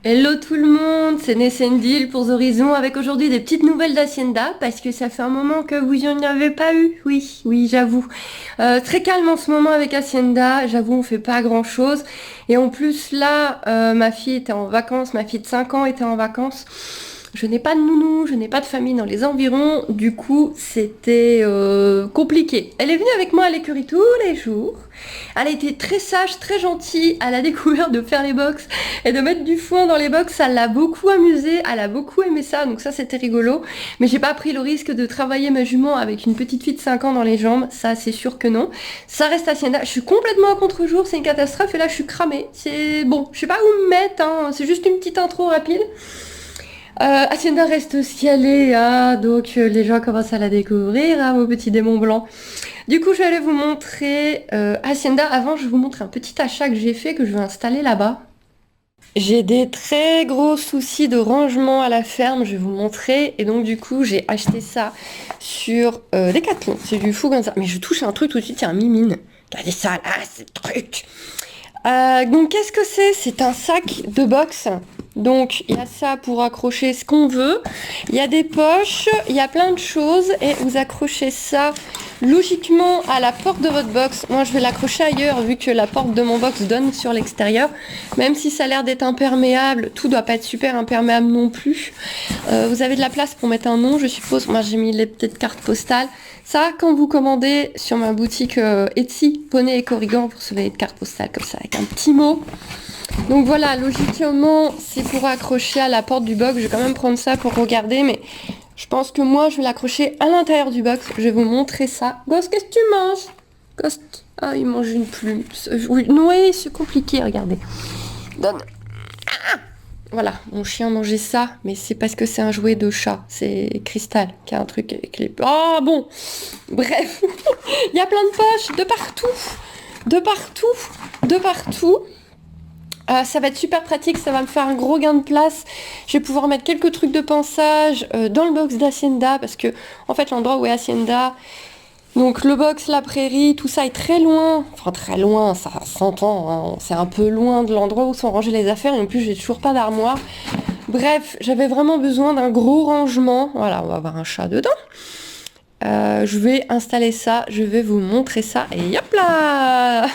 Hello tout le monde, c'est Nessendil pour The Horizon avec aujourd'hui des petites nouvelles d'Hacienda parce que ça fait un moment que vous en avez pas eu. Oui, j'avoue. Très calme en ce moment avec Hacienda, j'avoue on fait pas grand chose. Et en plus là, ma fille était en vacances, ma fille de 5 ans était en vacances. Je n'ai pas de nounou, je n'ai pas de famille dans les environs, du coup c'était compliqué. Elle est venue avec moi à l'écurie tous les jours. Elle a été très sage, très gentille, elle a découvert de faire les box et de mettre du foin dans les box, ça l'a beaucoup amusée, elle a beaucoup aimé ça, donc ça c'était rigolo. Mais j'ai pas pris le risque de travailler ma jument avec une petite fille de 5 ans dans les jambes, ça c'est sûr que non. Ça reste Hacienda, je suis complètement à contre-jour, c'est une catastrophe et là je suis cramée. C'est bon, je sais pas où me mettre, hein. C'est juste une petite intro rapide. Hacienda reste ce qu'elle est, hein, donc les gens commencent à la découvrir, hein, vos petits démons blancs. Du coup, je vais aller vous montrer Hacienda. Avant, je vais vous montrer un petit achat que j'ai fait, que je vais installer là-bas. J'ai des très gros soucis de rangement à la ferme, je vais vous montrer. Et donc, du coup, j'ai acheté ça sur Decathlon. C'est du fou comme ça. Mais je touche un truc tout de suite, c'est un mimine. Regardez ça, là, ce truc. Donc, qu'est-ce que c'est? C'est un sac de boxe. Donc il y a ça pour accrocher ce qu'on veut, il y a des poches, il y a plein de choses et vous accrochez ça logiquement à la porte de votre box. Moi je vais l'accrocher ailleurs vu que la porte de mon box donne sur l'extérieur. Même si ça a l'air d'être imperméable, tout doit pas être super imperméable non plus. Vous avez de la place pour mettre un nom je suppose. Moi j'ai mis les petites cartes postales. Ça, quand vous commandez sur ma boutique Etsy, Poney et Corrigan, vous recevez des cartes postales comme ça avec un petit mot. Donc voilà, logiquement, c'est pour accrocher à la porte du box. Je vais quand même prendre ça pour regarder, mais je pense que moi, je vais l'accrocher à l'intérieur du box. Je vais vous montrer ça. Ghost, qu'est-ce que tu manges? Ghost, ah, il mange une plume. Oui, c'est compliqué, regardez. Donne. Ah, voilà, mon chien mangeait ça, mais c'est parce que c'est un jouet de chat. C'est Cristal qui a un truc avec les... Ah bon, bref. Il y a plein de poches, de partout. De partout. De partout. Ça va être super pratique, ça va me faire un gros gain de place. Je vais pouvoir mettre quelques trucs de pinçage dans le box d'Hacienda parce que en fait l'endroit où est Hacienda, donc le box, la prairie, tout ça est très loin. Enfin très loin, ça s'entend, hein. C'est un peu loin de l'endroit où sont rangées les affaires et en plus j'ai toujours pas d'armoire. Bref, j'avais vraiment besoin d'un gros rangement. Voilà, on va avoir un chat dedans. Je vais installer ça, je vais vous montrer ça et hop là.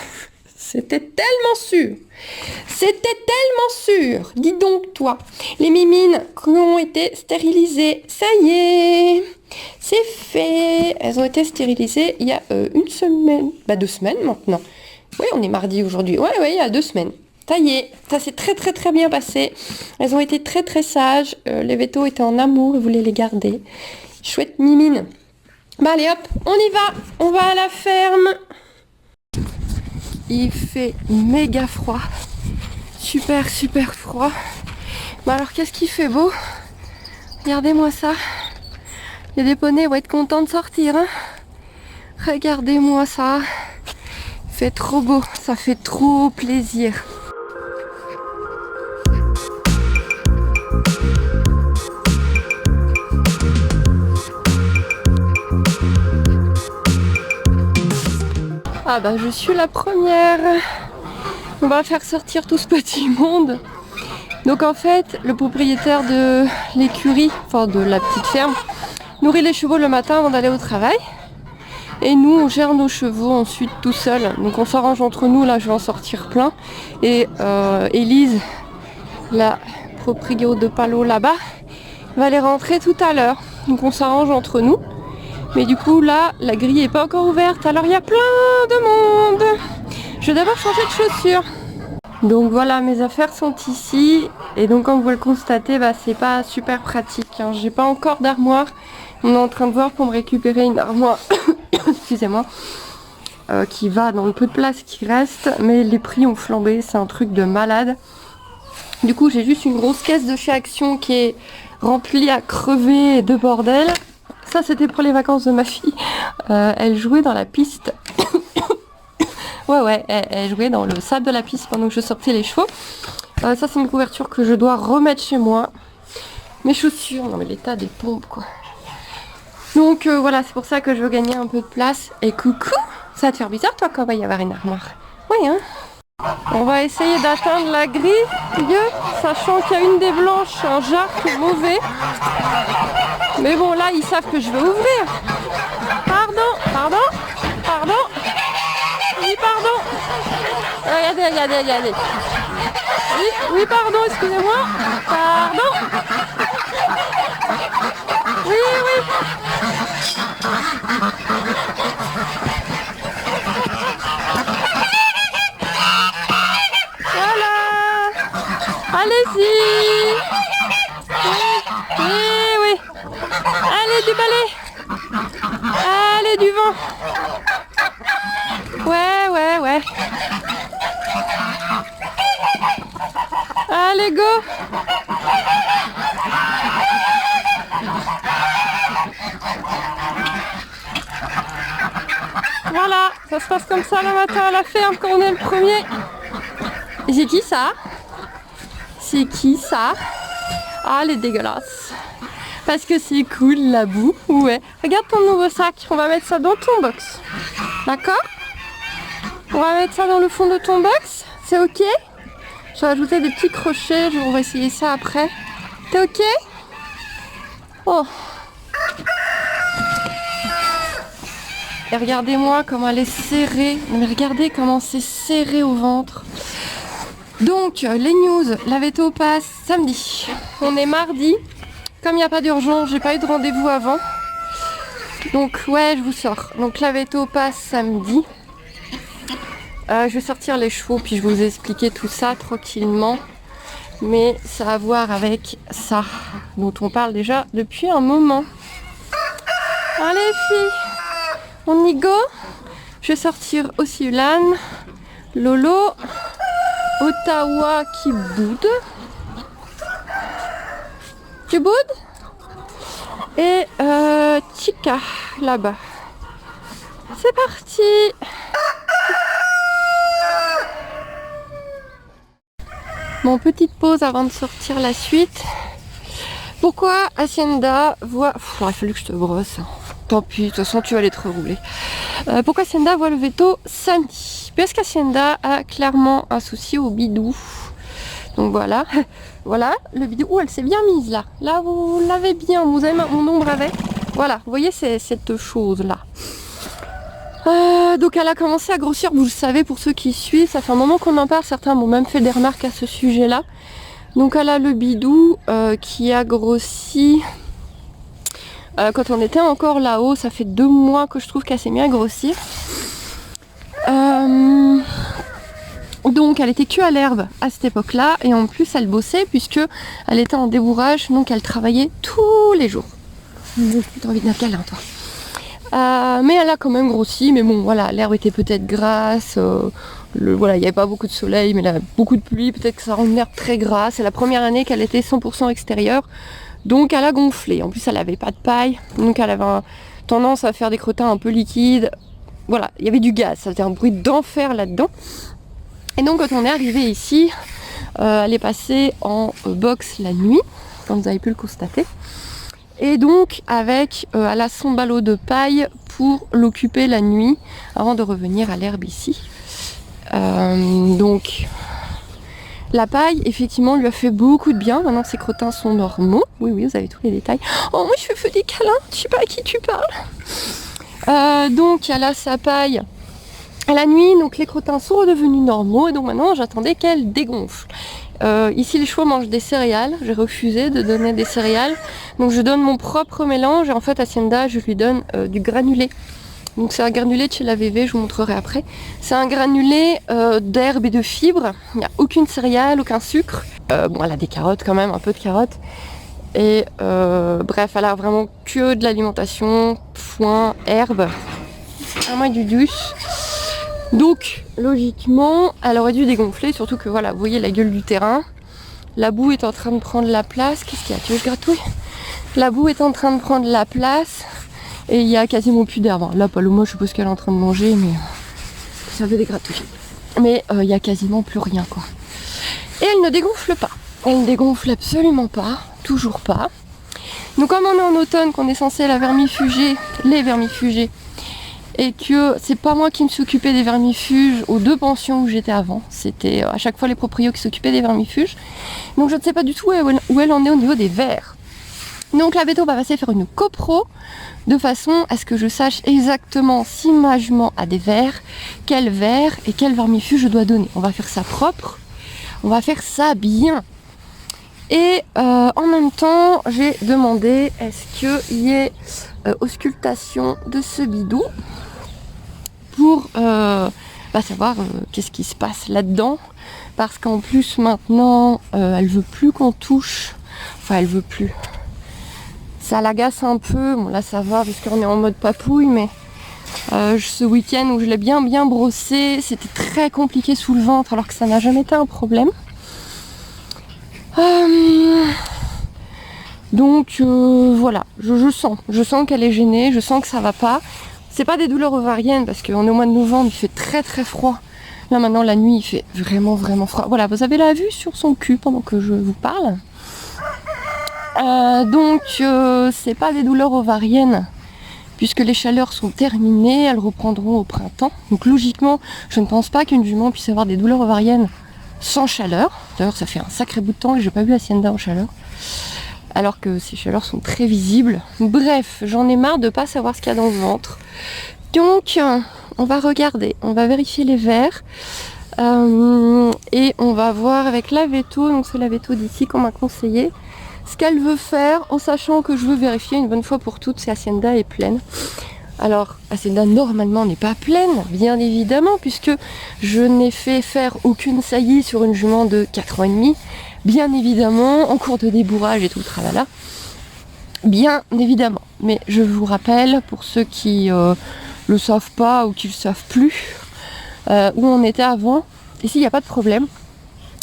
C'était tellement sûr. C'était tellement sûr. Dis donc, toi. Les mimines qui ont été stérilisées. Ça y est. C'est fait. Elles ont été stérilisées il y a une semaine. 2 semaines maintenant. Oui, on est mardi aujourd'hui. Ouais, il y a 2 semaines. Ça y est. Ça s'est très très très bien passé. Elles ont été très très sages. Les vétos étaient en amour. Ils voulaient les garder. Chouette mimine. Allez hop, on y va. On va à la ferme. Il fait méga froid, super froid. Alors qu'est-ce qui fait beau? Regardez-moi ça. Il y a des poneys, vont être contents de sortir, hein. Regardez-moi ça. Il fait trop beau, ça fait trop plaisir. Ah bah je suis la première. On va faire sortir tout ce petit monde. Donc en fait, le propriétaire de l'écurie, enfin de la petite ferme, nourrit les chevaux le matin avant d'aller au travail. Et nous, on gère nos chevaux ensuite tout seul. Donc on s'arrange entre nous, là je vais en sortir plein. Et Élise, la propriétaire de Palo là-bas, va les rentrer tout à l'heure. Donc on s'arrange entre nous. Mais du coup là, la grille est pas encore ouverte, alors il y a plein de monde. Je vais d'abord changer de chaussures. Donc voilà, mes affaires sont ici. Et donc comme vous le constatez, c'est pas super pratique, hein. J'ai pas encore d'armoire. On est en train de voir pour me récupérer une armoire, excusez-moi, qui va dans le peu de place qui reste. Mais les prix ont flambé, c'est un truc de malade. Du coup j'ai juste une grosse caisse de chez Action qui est remplie à crever de bordel. Ça c'était pour les vacances de ma fille. Elle jouait dans la piste. ouais, elle jouait dans le sable de la piste pendant que je sortais les chevaux. Ça c'est une couverture que je dois remettre chez moi. Mes chaussures, non mais l'état des pompes quoi. Donc voilà, c'est pour ça que je veux gagner un peu de place. Et coucou, ça va te faire bizarre toi quand va y avoir une armoire. Ouais hein. On va essayer d'atteindre la grille, sachant qu'il y a une des blanches, un jar qui est mauvais. Mais bon, là, ils savent que je vais ouvrir. Pardon. Oui, pardon. Regardez. Oui, pardon, excusez-moi. Pardon. Oui. Voilà. Allez-y. Oui. Allez, du balai. Allez, du vent. Ouais. Allez, go. Voilà, ça se passe comme ça le matin à la ferme quand on est le premier. Et c'est qui ça? Ah, elle est dégueulasse. Parce que c'est cool la boue. Ouais. Regarde ton nouveau sac. On va mettre ça dans ton box. D'accord? On va mettre ça dans le fond de ton box. C'est ok? Je vais ajouter des petits crochets. On va essayer ça après. T'es ok? Oh. Et regardez-moi comment elle est serrée. Mais regardez comment c'est serré au ventre. Donc, les news. La veto passe samedi. On est mardi. Comme il n'y a pas d'urgence, j'ai pas eu de rendez-vous avant. Donc ouais, je vous sors. Donc la veto passe samedi. Je vais sortir les chevaux puis je vais vous expliquer tout ça tranquillement. Mais ça a à voir avec ça, dont on parle déjà depuis un moment. Allez filles, on y go. Je vais sortir aussi Ulan, Lolo, Ottawa qui boude. Tu boudes? Et Chica là-bas. C'est parti. Bon, petite pause avant de sortir la suite. Pourquoi Hacienda voit... il a fallu que je te brosse. Tant pis, de toute façon tu vas aller te rerouler. Pourquoi Hacienda voit le veto samedi? Parce qu'Hacienda a clairement un souci au bidou. Donc voilà, voilà le bidou. Oh, elle s'est bien mise là. Là, vous l'avez bien. Vous avez mon ombre avec. Voilà, vous voyez cette chose là. Donc elle a commencé à grossir. Vous le savez pour ceux qui suivent. Ça fait un moment qu'on en parle. Certains m'ont même fait des remarques à ce sujet là. Donc elle a le bidou qui a grossi. Quand on était encore là-haut, ça fait 2 mois que je trouve qu'elle s'est mise à grossir. Donc elle était que à l'herbe à cette époque-là et en plus elle bossait puisque elle était en débourrage, donc elle travaillait tous les jours. T'as envie d'un câlin toi. Mais elle a quand même grossi, mais bon voilà, l'herbe était peut-être grasse, voilà, il n'y avait pas beaucoup de soleil, mais il y avait beaucoup de pluie, peut-être que ça rend l'herbe très grasse. C'est la première année qu'elle était 100% extérieure, donc elle a gonflé. En plus elle n'avait pas de paille, donc elle avait tendance à faire des crottins un peu liquides. Voilà, il y avait du gaz, ça faisait un bruit d'enfer là-dedans. Et donc quand on est arrivé ici, elle est passée en box la nuit, comme vous avez pu le constater. Et donc avec elle a son ballot de paille pour l'occuper la nuit avant de revenir à l'herbe ici. Donc la paille effectivement lui a fait beaucoup de bien. Maintenant ses crottins sont normaux. Oui, vous avez tous les détails. Oh moi je fais des câlins, je sais pas à qui tu parles. Donc elle a sa paille à la nuit, donc les crottins sont redevenus normaux et donc maintenant j'attendais qu'elle dégonfle. Ici les chevaux mangent des céréales, j'ai refusé de donner des céréales, donc je donne mon propre mélange et en fait Hacienda je lui donne du granulé. Donc c'est un granulé de chez la VV, je vous montrerai après. C'est un granulé d'herbe et de fibres, il n'y a aucune céréale, aucun sucre. Bon elle a des carottes quand même, un peu de carottes. Et bref, elle a vraiment que de l'alimentation, foin, herbe, un mois du douce. Donc logiquement elle aurait dû dégonfler, surtout que voilà, vous voyez la gueule du terrain. La boue est en train de prendre la place. Qu'est-ce qu'il y a? Tu veux que je gratouille? La boue est en train de prendre la place et il y a quasiment plus d'herbe. Là Paloma je sais pas ce qu'elle est en train de manger mais ça fait des gratouilles. Mais il y a quasiment plus rien quoi. Et elle ne dégonfle pas. Elle ne dégonfle absolument pas, toujours pas. Donc comme on est en automne, qu'on est censé la vermifuger, les vermifuger et que c'est pas moi qui me suis occupée des vermifuges aux 2 pensions où j'étais avant. C'était à chaque fois les proprios qui s'occupaient des vermifuges. Donc je ne sais pas du tout où elle en est au niveau des vers. Donc la Veto va passer faire une copro de façon à ce que je sache exactement si ma jument a des vers, quel vers et quel vermifuge je dois donner. On va faire ça propre, on va faire ça bien. Et en même temps, j'ai demandé est-ce qu'il y ait auscultation de ce bidou pour savoir qu'est-ce qui se passe là-dedans. Parce qu'en plus maintenant, elle veut plus qu'on touche. Enfin, elle veut plus. Ça l'agace un peu. Bon là ça va parce qu'on est en mode papouille, mais ce week-end où je l'ai bien brossé, c'était très compliqué sous le ventre alors que ça n'a jamais été un problème. Donc voilà, je sens qu'elle est gênée, je sens que ça va pas. C'est pas des douleurs ovariennes parce qu'on est au mois de novembre, il fait très froid. Là maintenant la nuit il fait vraiment froid. Voilà, vous avez la vue sur son cul pendant que je vous parle. Donc c'est pas des douleurs ovariennes puisque les chaleurs sont terminées, elles reprendront au printemps. Donc logiquement, je ne pense pas qu'une jument puisse avoir des douleurs ovariennes sans chaleur. D'ailleurs ça fait un sacré bout de temps que j'ai pas vu Hacienda en chaleur. Alors que ces chaleurs sont très visibles. Bref, j'en ai marre de pas savoir ce qu'il y a dans le ventre. Donc on va regarder, on va vérifier les vers. Et on va voir avec la Veto, donc c'est la Veto d'ici qu'on m'a conseillé, ce qu'elle veut faire, en sachant que je veux vérifier une bonne fois pour toutes si Hacienda est pleine. Alors, Hacienda normalement n'est pas pleine, bien évidemment, puisque je n'ai fait faire aucune saillie sur une jument de 4 ans et demi, bien évidemment, en cours de débourrage et tout le tralala, bien évidemment. Mais je vous rappelle, pour ceux qui le savent pas ou qui le savent plus, où on était avant, ici il n'y a pas de problème,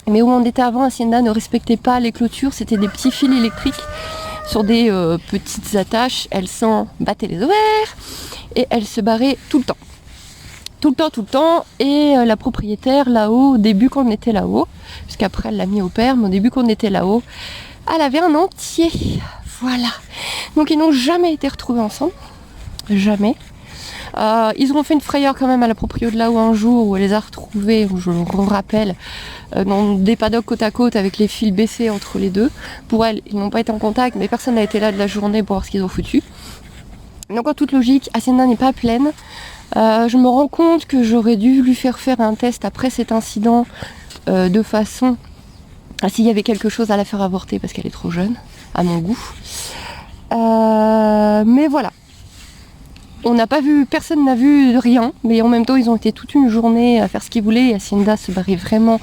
mais où on était avant, Hacienda ne respectait pas les clôtures, c'était des petits fils électriques sur des petites attaches, elle s'en battait les ovaires et elle se barrait tout le temps. Tout le temps, et la propriétaire là-haut, au début qu'on était là-haut, puisqu'après elle l'a mis au père, mais au début qu'on était là-haut, elle avait un entier, voilà. Donc ils n'ont jamais été retrouvés ensemble, jamais. Ils ont fait une frayeur quand même à la proprio de là-haut un jour où elle les a retrouvés, je le rappelle, dans des paddocks côte à côte avec les fils baissés entre les deux. Pour elle, ils n'ont pas été en contact, mais personne n'a été là de la journée pour voir ce qu'ils ont foutu. Donc en toute logique, Hacienda n'est pas pleine. Je me rends compte que j'aurais dû lui faire un test après cet incident de façon à s'il y avait quelque chose à la faire avorter parce qu'elle est trop jeune, à mon goût. Mais voilà. On n'a pas vu, personne n'a vu rien, mais en même temps ils ont été toute une journée à faire ce qu'ils voulaient et Hacienda se barrait vraiment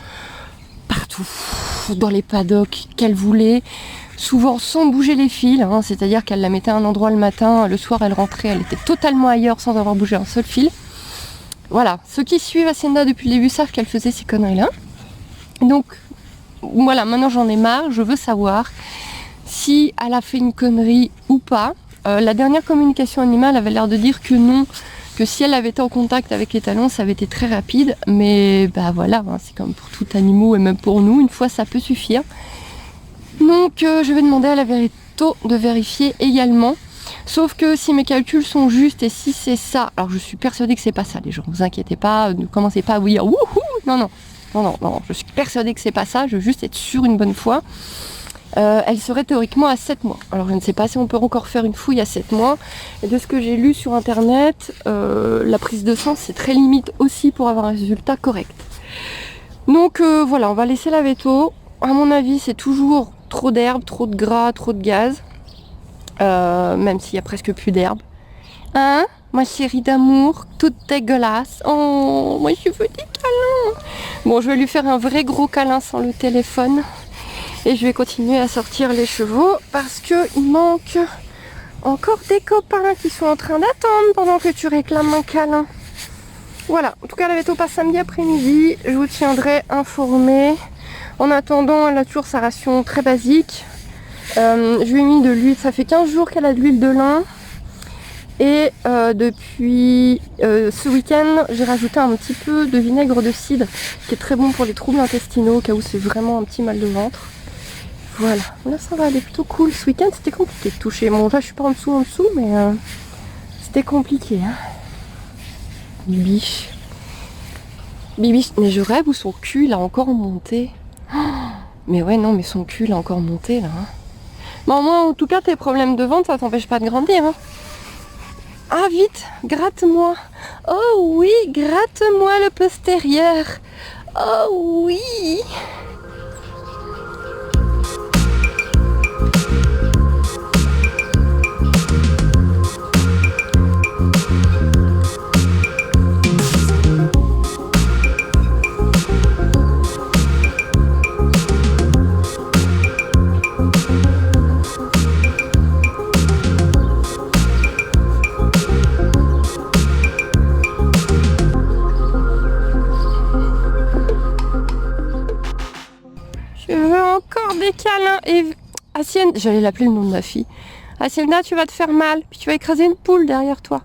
partout, dans les paddocks qu'elle voulait, souvent sans bouger les fils, hein, c'est-à-dire qu'elle la mettait à un endroit le matin, le soir elle rentrait, elle était totalement ailleurs sans avoir bougé un seul fil. Voilà, ceux qui suivent Hacienda depuis le début savent qu'elle faisait ces conneries-là. Donc voilà, maintenant j'en ai marre, je veux savoir si elle a fait une connerie ou pas. La dernière communication animale avait l'air de dire que non, que si elle avait été en contact avec les talons, ça avait été très rapide, mais bah voilà, hein, c'est comme pour tout animal et même pour nous, une fois ça peut suffire. Donc je vais demander à la Veto de vérifier également, sauf que si mes calculs sont justes et si c'est ça, alors je suis persuadée que c'est pas ça les gens, vous inquiétez pas, ne commencez pas à vous dire wouhou, non, je suis persuadée que c'est pas ça, je veux juste être sûre une bonne fois. Elle serait théoriquement à 7 mois. Alors je ne sais pas si on peut encore faire une fouille à 7 mois. Et de ce que j'ai lu sur internet, la prise de sang c'est très limite aussi pour avoir un résultat correct. Donc voilà, on va laisser la Veto. À mon avis c'est toujours trop d'herbe, trop de gras, trop de gaz. Même s'il y a presque plus d'herbe. Hein, ma chérie d'amour, toute dégueulasse. Oh, moi je veux des câlins. Bon, je vais lui faire un vrai gros câlin sans le téléphone. Et je vais continuer à sortir les chevaux parce qu'il manque encore des copains qui sont en train d'attendre pendant que tu réclames un câlin. Voilà, en tout cas la Veto passe samedi après-midi, je vous tiendrai informé. En attendant, elle a toujours sa ration très basique. Je lui ai mis de l'huile, ça fait 15 jours qu'elle a de l'huile de lin. Et depuis ce week-end, j'ai rajouté un petit peu de vinaigre de cidre qui est très bon pour les troubles intestinaux, au cas où c'est vraiment un petit mal de ventre. Voilà, là ça va aller plutôt cool. Ce week-end c'était compliqué de toucher. Bon là je suis pas en dessous mais c'était compliqué. Hein. Bibiche. Bibiche, mais je rêve où son cul il a encore monté. Oh, mais ouais, non, mais son cul il a encore monté là. Hein. Bon, moi, en tout cas, tes problèmes de ventre, ça t'empêche pas de grandir. Hein. Ah, vite, gratte-moi. Oh oui, gratte-moi le postérieur. Oh oui. Je veux encore des câlins. Et Hacienda, j'allais l'appeler le nom de ma fille. Hacienda, tu vas te faire mal, puis tu vas écraser une poule derrière toi.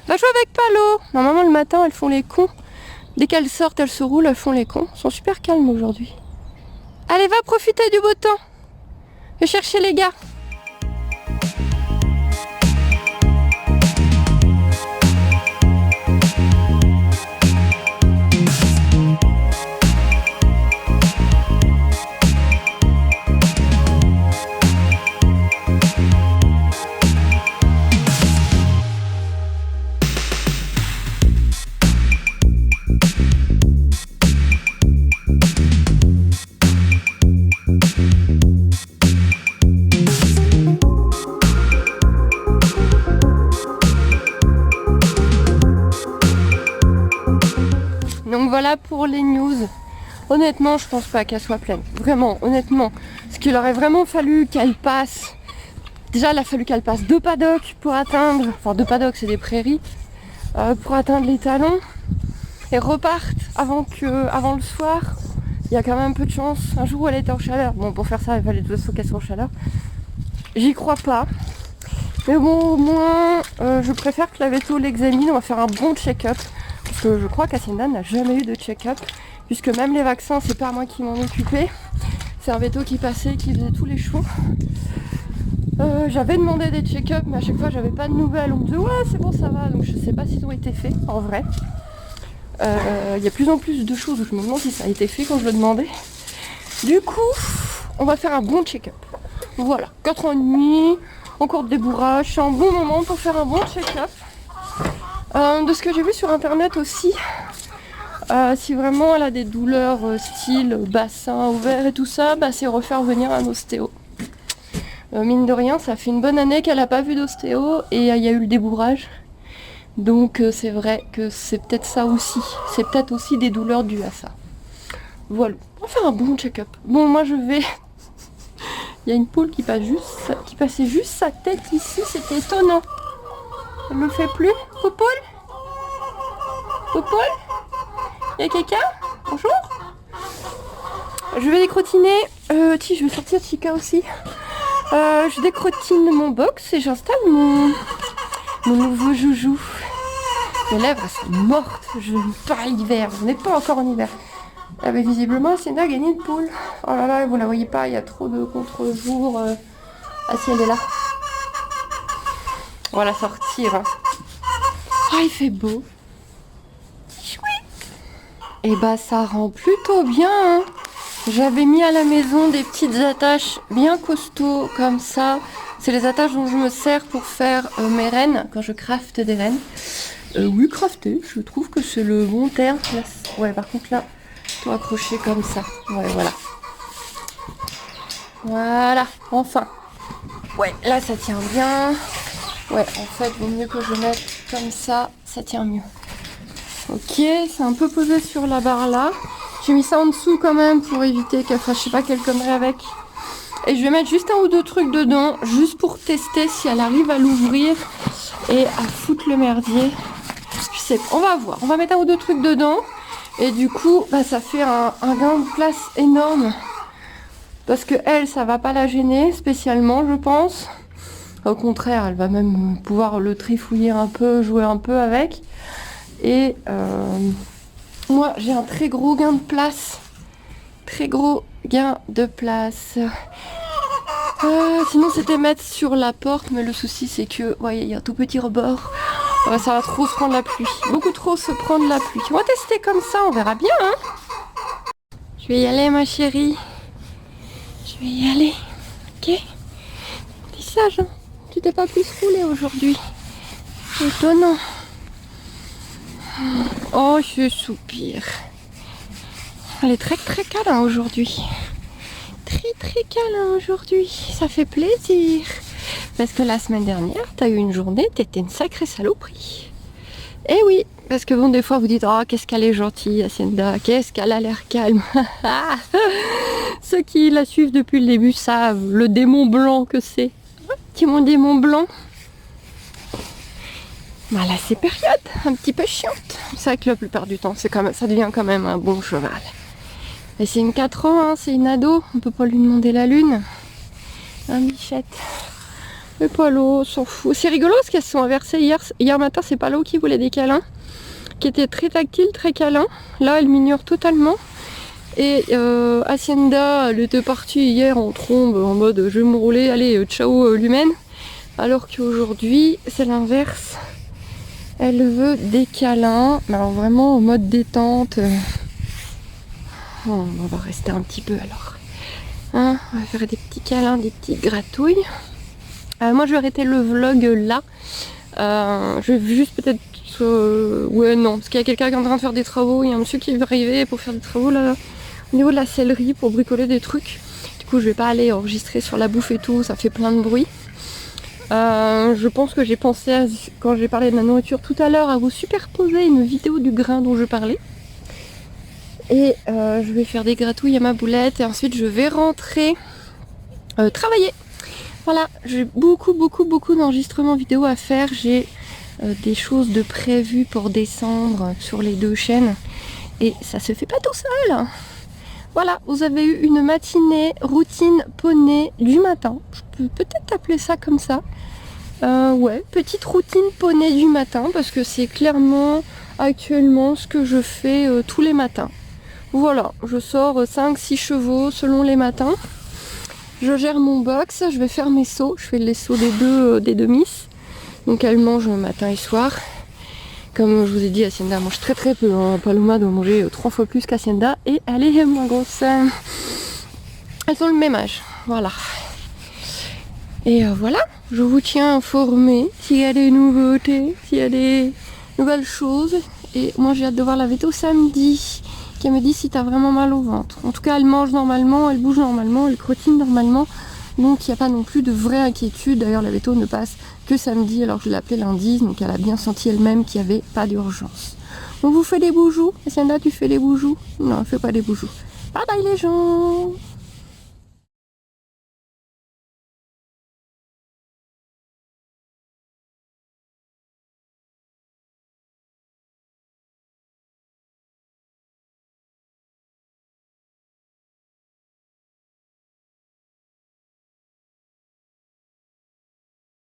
Va jouer avec Palo. Normalement, le matin, elles font les cons. Dès qu'elles sortent, elles se roulent, elles font les cons. Elles sont super calmes aujourd'hui. Allez, va profiter du beau temps. Je vais chercher les gars. Donc voilà pour les news. Honnêtement, je pense pas qu'elle soit pleine. Vraiment, honnêtement. Parce qu'il aurait vraiment fallu qu'elle passe. Déjà, il a fallu qu'elle passe 2 paddocks pour atteindre. Enfin, 2 paddocks, c'est des prairies. Pour atteindre les talons. Et repartent avant le soir. Il y a quand même un peu de chance. Un jour où elle était en chaleur. Bon, pour faire ça, il fallait de toute façon qu'elle soit en chaleur. J'y crois pas. Mais bon, au moins, je préfère que la veto l'examine. On va faire un bon check-up. Parce que je crois qu'Hacienda n'a jamais eu de check-up. Puisque même les vaccins, c'est pas moi qui m'en occupais. C'est un veto qui passait, qui faisait tous les chevaux. J'avais demandé des check-up, mais à chaque fois, j'avais pas de nouvelles. On me disait, ouais, c'est bon, ça va. Donc je sais pas s'ils ont été faits, en vrai. Il y a de plus en plus de choses où je me demande si ça a été fait quand je le demandais. Du coup, on va faire un bon check-up. Voilà, 4 ans et demi, encore de débourrage. C'est un bon moment pour faire un bon check-up. De ce que j'ai vu sur internet aussi, si vraiment elle a des douleurs style bassin ouvert et tout ça, bah, c'est refaire venir un ostéo. Mine de rien, ça fait une bonne année qu'elle n'a pas vu d'ostéo et il y a eu le débourrage. Donc c'est vrai que c'est peut-être ça aussi. C'est peut-être aussi des douleurs dues à ça. Voilà, on va faire un bon check-up. Bon, moi je vais... Il y a une poule qui passait juste sa tête ici, c'était étonnant. Elle le fait plus. Popoule? Popoule? Y'a quelqu'un? Bonjour? Je vais décrotiner. Tiens, je vais sortir Chica aussi. Je décrotine mon box et j'installe mon nouveau joujou. Mes lèvres elles sont mortes. Je n'ai pas l'hiver. On n'est pas encore en hiver. Ah bah, visiblement, Hacienda a gagné une poule. Oh là là, vous la voyez pas, il y a trop de contre-jours. Ah si, elle est là. On va la sortir. Hein. Ah, il fait beau. Et bah ça rend plutôt bien. Hein. J'avais mis à la maison des petites attaches bien costauds comme ça. C'est les attaches dont je me sers pour faire mes rennes, quand je crafte des rennes. Oui, crafter, je trouve que c'est le bon terme. Là, ouais, par contre là, tout accroché comme ça. Ouais, voilà. Voilà, enfin. Ouais, là ça tient bien. Ouais, en fait, il vaut mieux que je mette comme ça tient mieux. Ok, c'est un peu posé sur la barre là. J'ai mis ça en dessous quand même pour éviter qu'elle fasse je sais pas quelle connerie avec. Et je vais mettre juste un ou deux trucs dedans, juste pour tester si elle arrive à l'ouvrir et à foutre le merdier. Je sais, on va voir. On va mettre un ou deux trucs dedans. Et du coup, bah, ça fait un gain de place énorme. Parce que elle, ça va pas la gêner spécialement, je pense. Au contraire, elle va même pouvoir le trifouiller un peu, jouer un peu avec. Et moi, j'ai un très gros gain de place. Très gros gain de place. Sinon, c'était mettre sur la porte. Mais le souci, c'est que, voyez, il y a un tout petit rebord. Ouais, ça va trop se prendre la pluie. Beaucoup trop se prendre la pluie. On va tester comme ça, on verra bien. Hein. Je vais y aller, ma chérie. Je vais y aller. Ok. T'es sage, hein. Tu t'es pas plus roulé aujourd'hui. C'est étonnant. Oh, je soupire. Elle est très très câlin aujourd'hui. Très câlin aujourd'hui. Ça fait plaisir. Parce que la semaine dernière, t'as eu une journée, t'étais une sacrée saloperie. Eh oui, parce que bon, des fois vous dites, oh, qu'est-ce qu'elle est gentille, Hacienda, qu'est-ce qu'elle a l'air calme. Ceux qui la suivent depuis le début savent le démon blanc que c'est. Petit mon démon blanc. Voilà, ces périodes un petit peu chiantes. C'est vrai que la plupart du temps, ça devient quand même un bon cheval. Et c'est une 4 ans, hein, c'est une ado, on peut pas lui demander la lune. Un bichette. Et Palo s'en fout. C'est rigolo parce qu'elles se sont inversées hier matin, c'est Palo qui voulait des câlins, qui était très tactile, très câlin. Là, elle m'ignore totalement. Et Hacienda, elle était partie hier en trombe, en mode je vais me rouler, allez, ciao l'humaine. Alors qu'aujourd'hui, c'est l'inverse. Elle veut des câlins, mais alors vraiment en mode détente. On va rester un petit peu alors. Hein, on va faire des petits câlins, des petites gratouilles. Moi je vais arrêter le vlog là. Je vais juste peut-être... ouais non, parce qu'il y a quelqu'un qui est en train de faire des travaux. Il y a un monsieur qui va arriver pour faire des travaux là au niveau de la sellerie pour bricoler des trucs. Du coup je vais pas aller enregistrer sur la bouffe et tout, ça fait plein de bruit. Je pense que j'ai pensé, quand j'ai parlé de la nourriture tout à l'heure, à vous superposer une vidéo du grain dont je parlais. Et je vais faire des gratouilles à ma boulette et ensuite je vais rentrer travailler. Voilà, j'ai beaucoup d'enregistrements vidéo à faire. J'ai des choses de prévues pour décembre sur les 2 chaînes. Et ça se fait pas tout seul. Voilà, vous avez eu une matinée routine poney du matin. Je peux peut-être appeler ça comme ça. Ouais, petite routine poney du matin parce que c'est clairement actuellement ce que je fais tous les matins. Voilà, je sors 5-6 chevaux selon les matins. Je gère mon box, je vais faire mes sauts. Je fais les sauts des deux miss. Donc elle mange matin et soir. Comme je vous ai dit, Hacienda mange très peu. Hein. Paloma doit manger 3 fois plus qu'Hacienda. Et elle est moins grosse. Elles ont le même âge. Voilà. Et voilà, je vous tiens informé s'il y a des nouveautés, s'il y a des nouvelles choses. Et moi j'ai hâte de voir la véto samedi. Qui me dit si t'as vraiment mal au ventre. En tout cas, elle mange normalement, elle bouge normalement, elle crottine normalement. Donc il n'y a pas non plus de vraie inquiétude. D'ailleurs, la véto ne passe que samedi alors que je l'ai appelée lundi. Donc elle a bien senti elle-même qu'il n'y avait pas d'urgence. On vous fait des boujous. Hacienda, tu fais des boujous? Non, elle fait pas des boujous. Bye bye les gens.